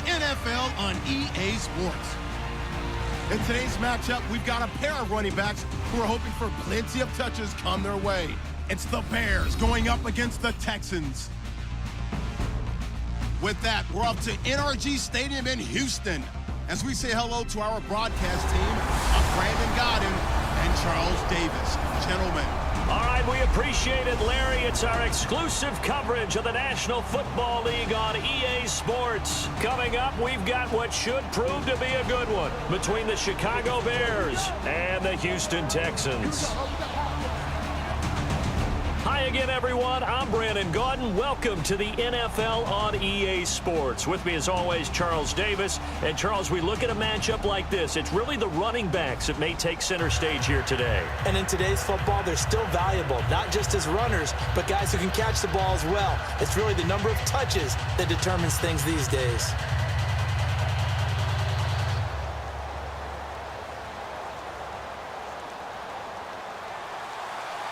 NFL on EA Sports. In today's matchup, we've got a pair of running backs who are hoping for plenty of touches come their way. It's the Bears going up against the Texans. With that, we're off to NRG Stadium in Houston as we say hello to our broadcast team of Brandon Godden and Charles Davis. Gentlemen. All right, we appreciate it, Larry. It's our exclusive coverage of the National Football League on EA Sports. Coming up, we've got what should prove to be a good one between the Chicago Bears and the Houston Texans. Hi again, everyone. I'm Brandon Gaudin. Welcome to the NFL on EA Sports. With me, as always, Charles Davis. And, Charles, we look at a matchup like this. It's really the running backs that may take center stage here today. And in today's football, they're still valuable, not just as runners, but guys who can catch the ball as well. It's really the number of touches that determines things these days.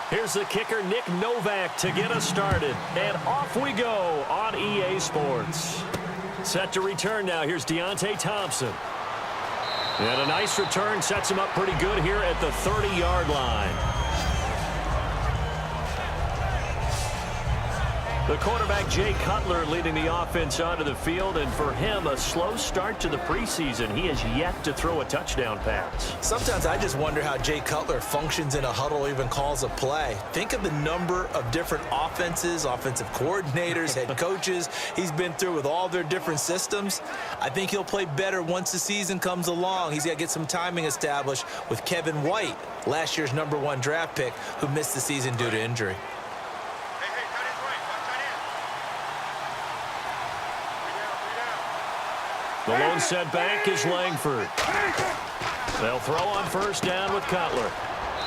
Here's the kicker, Nick Novak, to get us started. And off we go on EA Sports. Set to return now. Here's Deontay Thompson. And a nice return sets him up pretty good here at the 30-yard line. The quarterback, Jay Cutler, leading the offense onto the field, and for him, a slow start to the preseason. He has yet to throw a touchdown pass. Sometimes I just wonder how Jay Cutler functions in a huddle or even calls a play. Think of the number of different offenses, offensive coordinators, head coaches he's been through with all their different systems. I think he'll play better once the season comes along. He's got to get some timing established with Kevin White, last year's #1 draft pick, who missed the season due to injury. The lone setback is Langford. They'll throw on first down with Cutler.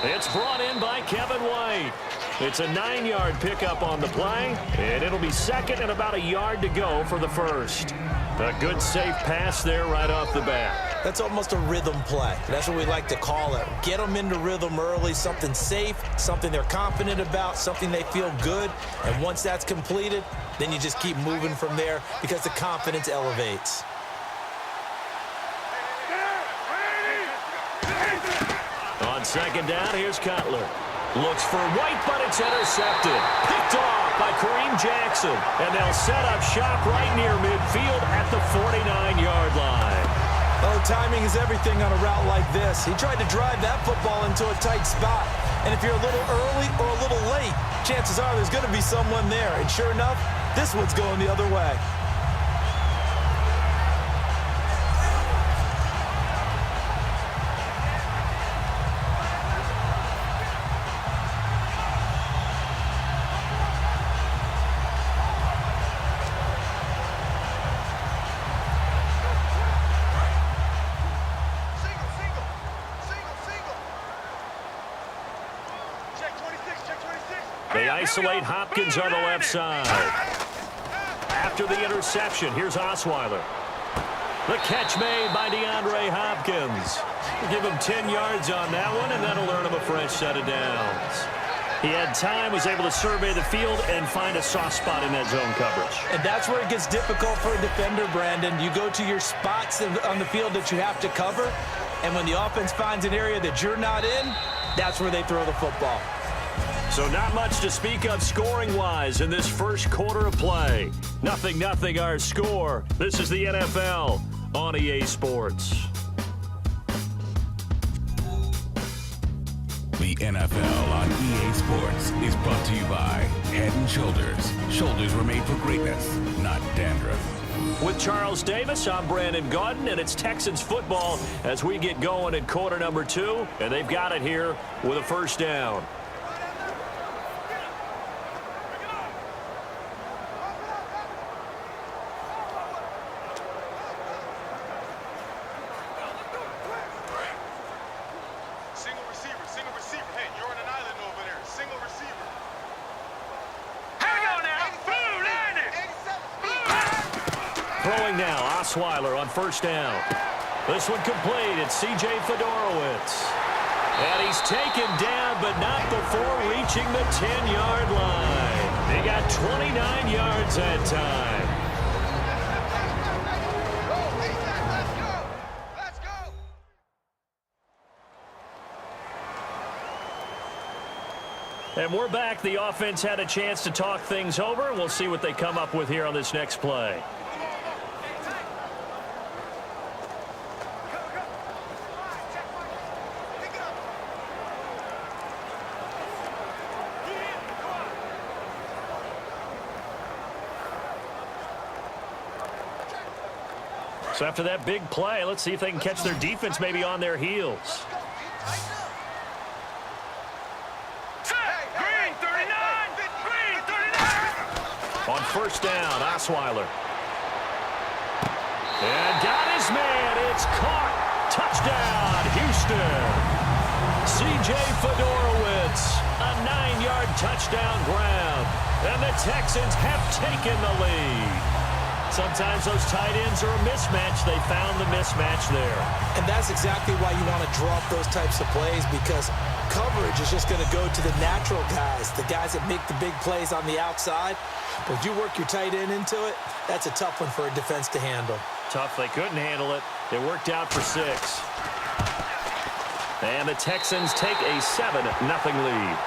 It's brought in by Kevin White. It's a 9-yard pickup on the play, and it'll be second and about a yard to go for the first. A good, safe pass there right off the bat. That's almost a rhythm play. That's what we like to call it. Get them into rhythm early, something safe, something they're confident about, something they feel good. And once that's completed, then you just keep moving from there because the confidence elevates. On second down, here's Cutler. Looks for White, but it's intercepted. Picked off by Kareem Jackson. And they'll set up shop right near midfield at the 49-yard line. Oh, timing is everything on a route like this. He tried to drive that football into a tight spot. And if you're a little early or a little late, chances are there's going to be someone there. And sure enough, this one's going the other way. They isolate Hopkins on the left side. After the interception, here's Osweiler. The catch made by DeAndre Hopkins. Give him 10 yards on that one, and that'll earn him a fresh set of downs. He had time, was able to survey the field and find a soft spot in that zone coverage. And that's where it gets difficult for a defender, Brandon. You go to your spots on the field that you have to cover, and when the offense finds an area that you're not in, that's where they throw the football. So not much to speak of scoring-wise in this first quarter of play. 0-0 our score. This is the NFL on EA Sports. The NFL on EA Sports is brought to you by Head & Shoulders. Shoulders were made for greatness, not dandruff. With Charles Davis, I'm Brandon Gaudin, and it's Texans football as we get going in quarter number 2, and they've got it here with a first down. Throwing now, Osweiler on first down. This one complete. It's C.J. Fedorowicz. And he's taken down, but not before reaching the 10-yard line. He got 29 yards that time. And we're back. The offense had a chance to talk things over. We'll see what they come up with here on this next play. So after that big play, let's see if they can catch their defense maybe on their heels. On first down, Osweiler. And got his man. It's caught. Touchdown, Houston. C.J. Fedorowicz, a 9-yard touchdown grab. And the Texans have taken the lead. Sometimes those tight ends are a mismatch. They found the mismatch there. And that's exactly why you want to draw up those types of plays, because coverage is just going to go to the natural guys, the guys that make the big plays on the outside. But if you work your tight end into it, that's a tough one for a defense to handle. Tough. They couldn't handle it. It worked out for 6. And the Texans take a 7-0 lead.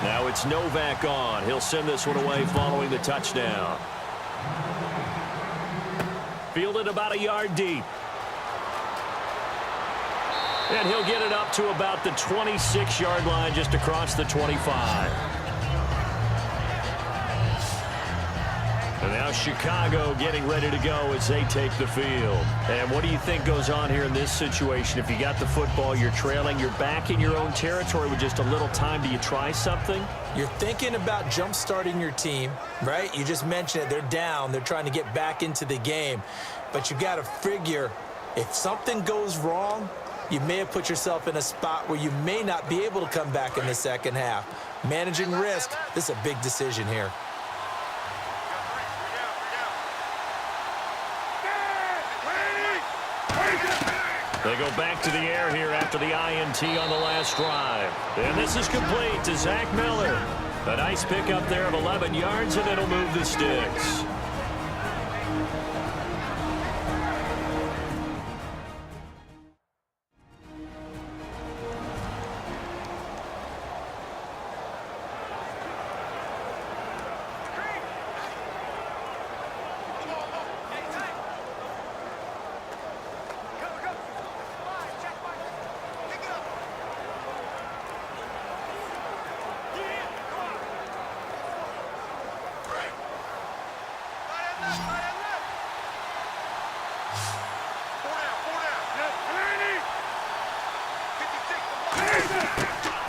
Now it's Novak on. He'll send this one away following the touchdown. Fielded about a yard deep. And he'll get it up to about the 26-yard line, just across the 25. And now Chicago getting ready to go as they take the field. And what do you think goes on here in this situation? If you got the football, you're trailing, you're back in your own territory with just a little time. Do you try something? You're thinking about jump-starting your team, right? You just mentioned it. They're down. They're trying to get back into the game. But you got to figure, if something goes wrong, you may have put yourself in a spot where you may not be able to come back in the second half. Managing risk, this is a big decision here. They go back to the air here after the INT on the last drive. And this is complete to Zach Miller. A nice pickup there of 11 yards, and it'll move the sticks.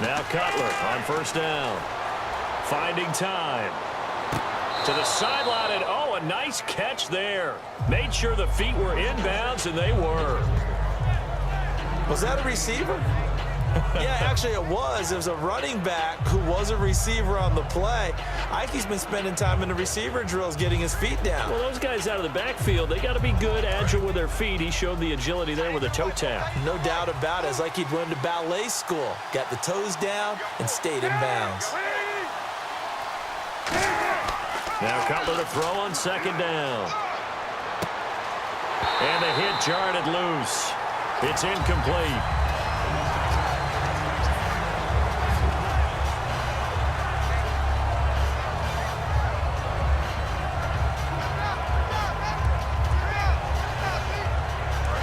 Now Cutler on first down. Finding time. To the sideline, and oh, a nice catch there. Made sure the feet were inbounds, and they were. Was that a receiver? Yeah, actually it was. It was a running back who was a receiver on the play. Ikey's been spending time in the receiver drills getting his feet down. Well, those guys out of the backfield, they got to be good, agile with their feet. He showed the agility there with a toe tap. No doubt about it. It's like he'd run to ballet school. Got the toes down and stayed in bounds. Now Cutler to throw on second down. And the hit jarred it loose. It's incomplete.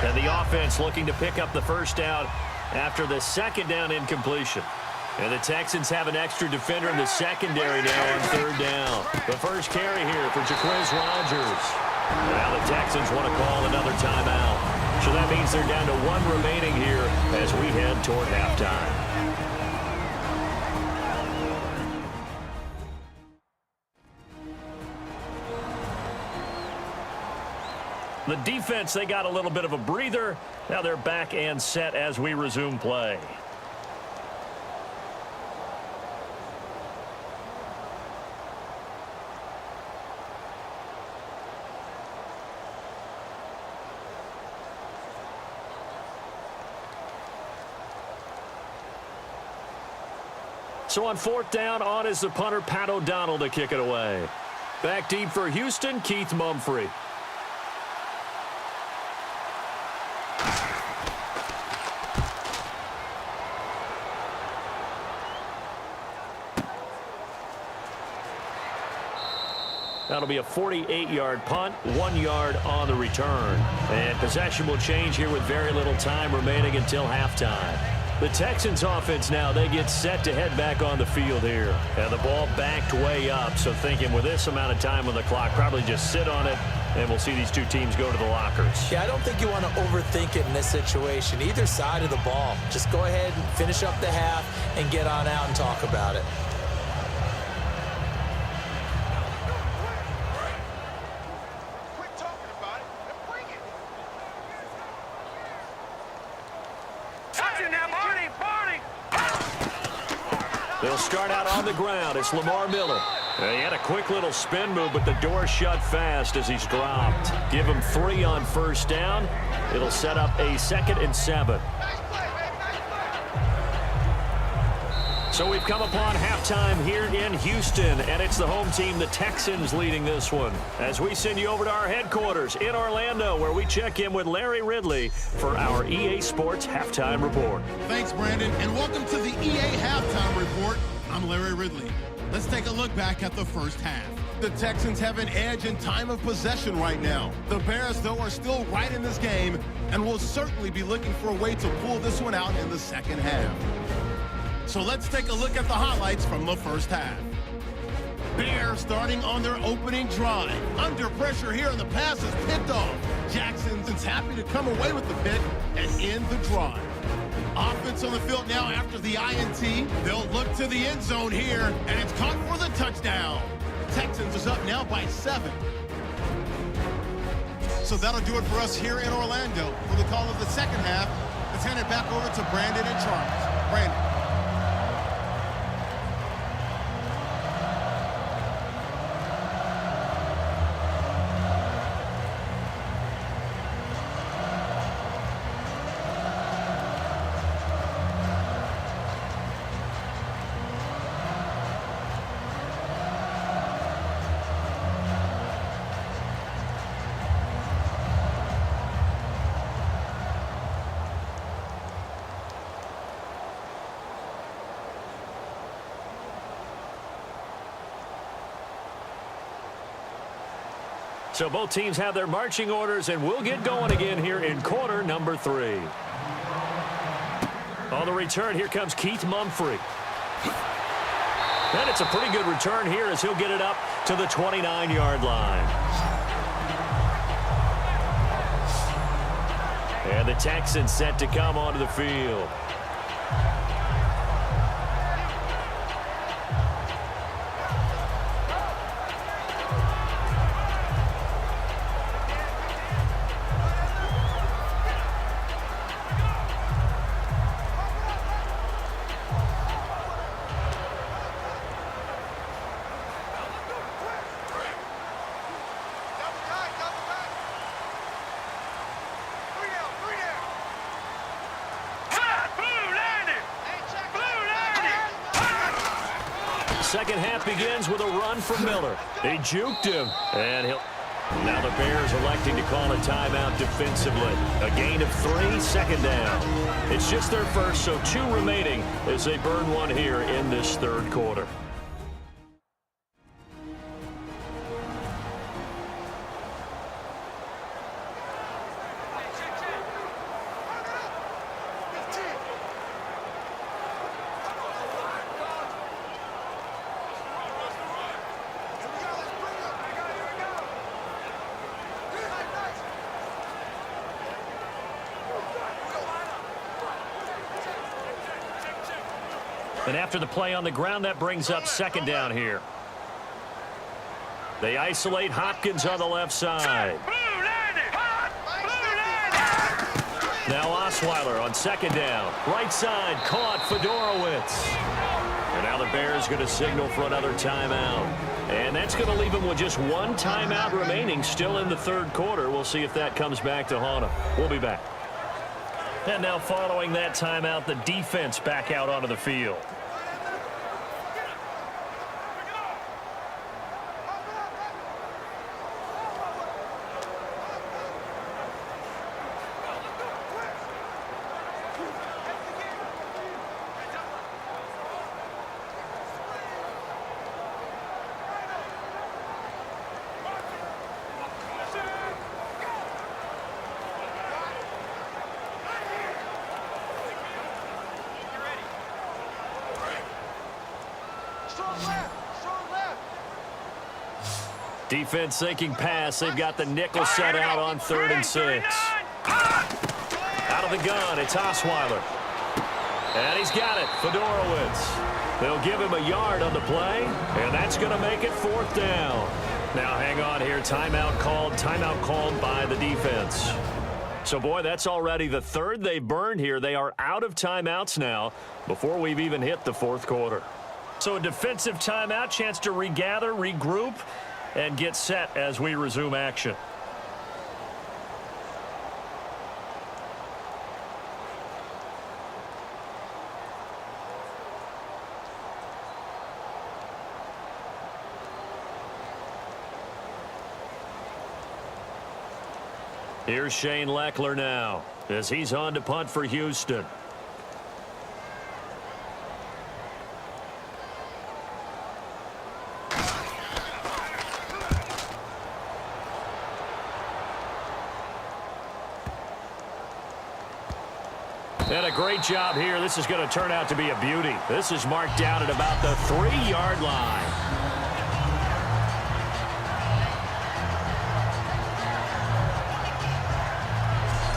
And the offense looking to pick up the first down after the second down incompletion. And the Texans have an extra defender in the secondary now on third down. The first carry here for Jaquiz Rogers. Now the Texans want to call another timeout. So that means they're down to one remaining here as we head toward halftime. The defense, they got a little bit of a breather. Now they're back and set as we resume play. So on fourth down, on is the punter, Pat O'Donnell, to kick it away. Back deep for Houston, Keith Mumphrey. That'll be a 48-yard punt, 1 yard on the return. And possession will change here with very little time remaining until halftime. The Texans offense now, they get set to head back on the field here. And the ball backed way up, so thinking with this amount of time on the clock, probably just sit on it, and we'll see these two teams go to the lockers. Yeah, I don't think you want to overthink it in this situation. Either side of the ball. Just go ahead and finish up the half and get on out and talk about it. They'll start out on the ground. It's Lamar Miller. He had a quick little spin move, but the door shut fast as he's dropped. Give him 3 on first down. It'll set up a 2nd and 7. So we've come upon halftime here in Houston, and it's the home team, the Texans, leading this one. As we send you over to our headquarters in Orlando, where we check in with Larry Ridley for our EA Sports Halftime Report. Thanks, Brandon, and welcome to the EA Halftime Report. I'm Larry Ridley. Let's take a look back at the first half. The Texans have an edge in time of possession right now. The Bears, though, are still right in this game and will certainly be looking for a way to pull this one out in the second half. So let's take a look at the highlights from the first half. Bears starting on their opening drive. Under pressure here, and the pass is picked off. Jackson's happy to come away with the pick and end the drive. Offense on the field now after the INT. They'll look to the end zone here, and it's caught for the touchdown. Texans is up now by 7. So that'll do it for us here in Orlando. For the call of the second half, let's hand it back over to Brandon and Charles. Brandon. So both teams have their marching orders, and we'll get going again here in quarter number 3. On the return, here comes Keith Mumphrey. And it's a pretty good return here as he'll get it up to the 29-yard line. And the Texans set to come onto the field. Second half begins with a run from Miller. He juked him, and now the Bears electing to call a timeout defensively. A gain of 3, 2nd down. It's just their first, so 2 remaining as they burn one here in this third quarter. And after the play on the ground, that brings up 2nd down here. They isolate Hopkins on the left side. Osweiler on second down. Right side, caught Fedorowicz. And now the Bears going to signal for another timeout. And that's going to leave them with just one timeout remaining still in the third quarter. We'll see if that comes back to haunt them. We'll be back. And now following that timeout, the defense back out onto the field. Defense thinking pass. They've got the nickel set out on 3rd and 6. Out of the gun, it's Osweiler. And he's got it, Fedorowicz. They'll give him a yard on the play, and that's going to make it 4th down. Now hang on here, timeout called by the defense. So, boy, that's already the 3rd they've burned here. They are out of timeouts now before we've even hit the 4th quarter. So a defensive timeout, chance to regather, regroup, and get set as we resume action. Here's Shane Leckler now as he's on to punt for Houston. And a great job here. This is going to turn out to be a beauty. This is marked down at about the 3-yard line.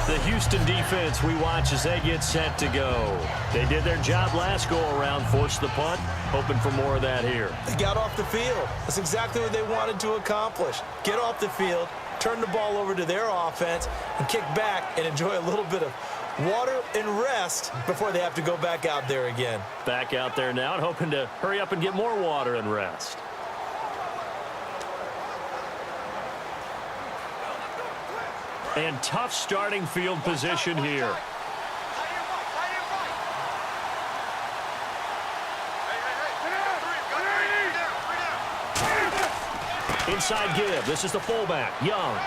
The Houston defense we watch as they get set to go. They did their job last go-around, forced the punt, hoping for more of that here. They got off the field. That's exactly what they wanted to accomplish. Get off the field, turn the ball over to their offense, and kick back and enjoy a little bit of water and rest before they have to go back out there again. Back out there now and hoping to hurry up and get more water and rest. And tough starting field position here. Inside give. This is the fullback, Young.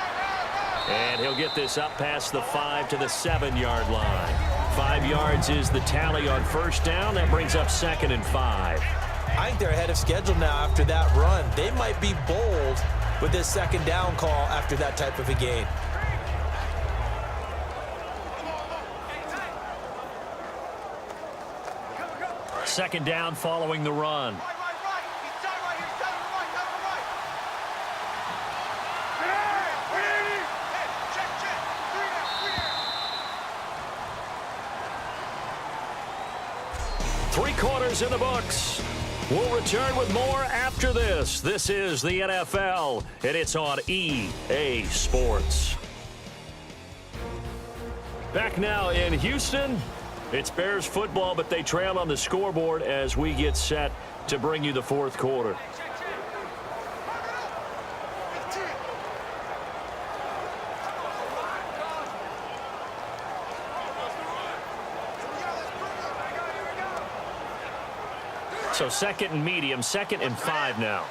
And he'll get this up past the 5 to the 7-yard line. 5 yards is the tally on 1st down. That brings up 2nd and 5. I think they're ahead of schedule now after that run. They might be bold with this 2nd down call after that type of a gain. Second down following the run. Three quarters in the books. We'll return with more after this. This is the NFL, and it's on EA Sports. Back now in Houston. It's Bears football, but they trail on the scoreboard as we get set to bring you the 4th quarter. So 2nd and medium, 2nd and 5 now.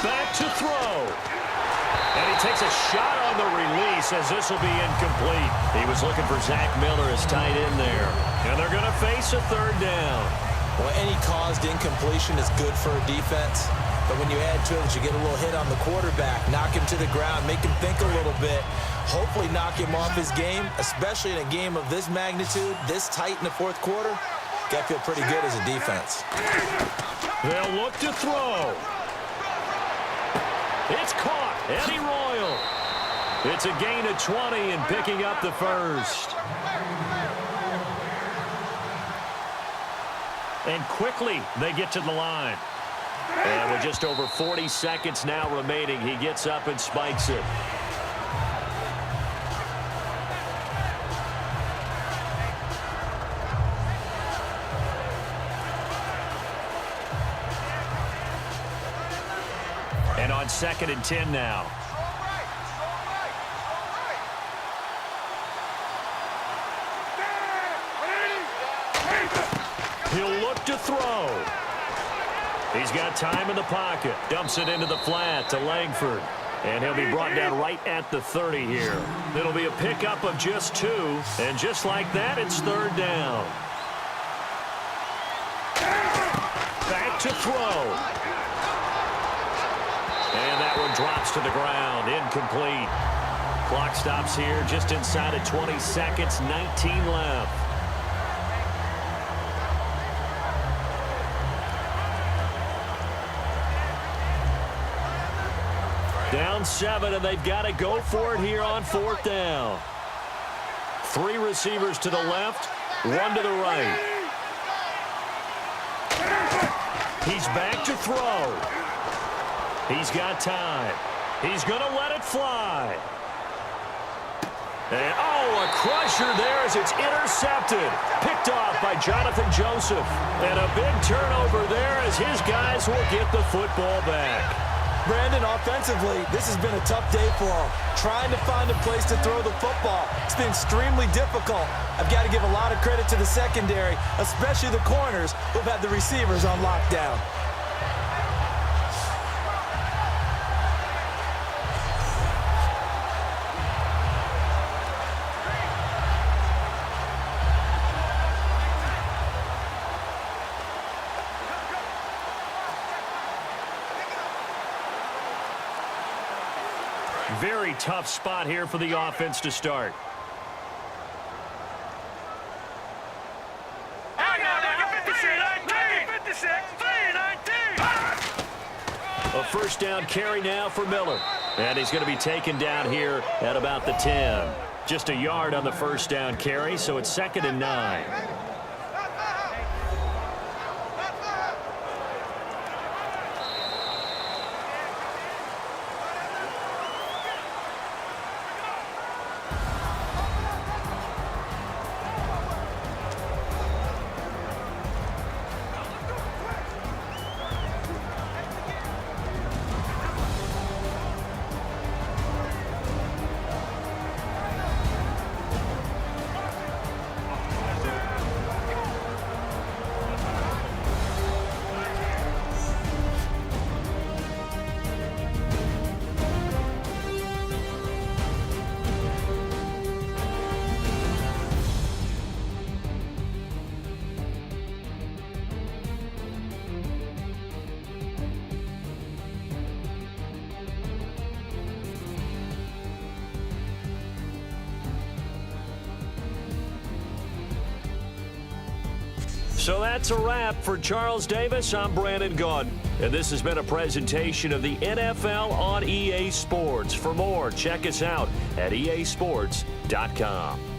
Back to throw. And he takes a shot on the release as this will be incomplete. He was looking for Zach Miller as tight end there. And they're going to face a 3rd down. Well, any caused incompletion is good for a defense. But when you add to it, you get a little hit on the quarterback, knock him to the ground, make him think a little bit, hopefully knock him off his game, especially in a game of this magnitude, this tight in the 4th quarter. Got to feel pretty good as a defense. They'll look to throw. It's caught. Eddie Royal. It's a gain of 20 and picking up the 1st. And quickly they get to the line. And with just over 40 seconds now remaining, he gets up and spikes it. And on 2nd and 10 now. He'll look to throw. He's got time in the pocket. Dumps it into the flat to Langford. And he'll be brought down right at the 30 here. It'll be a pickup of just 2. And just like that, it's 3rd down. Back to throw. And that one drops to the ground. Incomplete. Clock stops here just inside of 20 seconds. 19 left. Down 7, and they've got to go for it here on 4th down. 3 receivers to the left, 1 to the right. He's back to throw. He's got time. He's going to let it fly. And, oh, a crusher there as it's intercepted. Picked off by Jonathan Joseph. And a big turnover there as his guys will get the football back. Brandon, offensively, this has been a tough day for him. Trying to find a place to throw the football. It's been extremely difficult. I've got to give a lot of credit to the secondary, especially the corners who've had the receivers on lockdown. Very tough spot here for the offense to start. A 1st down carry now for Miller. And he's going to be taken down here at about the 10. Just a yard on the 1st down carry, so it's 2nd and 9. So that's a wrap for Charles Davis. I'm Brandon Gaudin, and this has been a presentation of the NFL on EA Sports. For more, check us out at easports.com.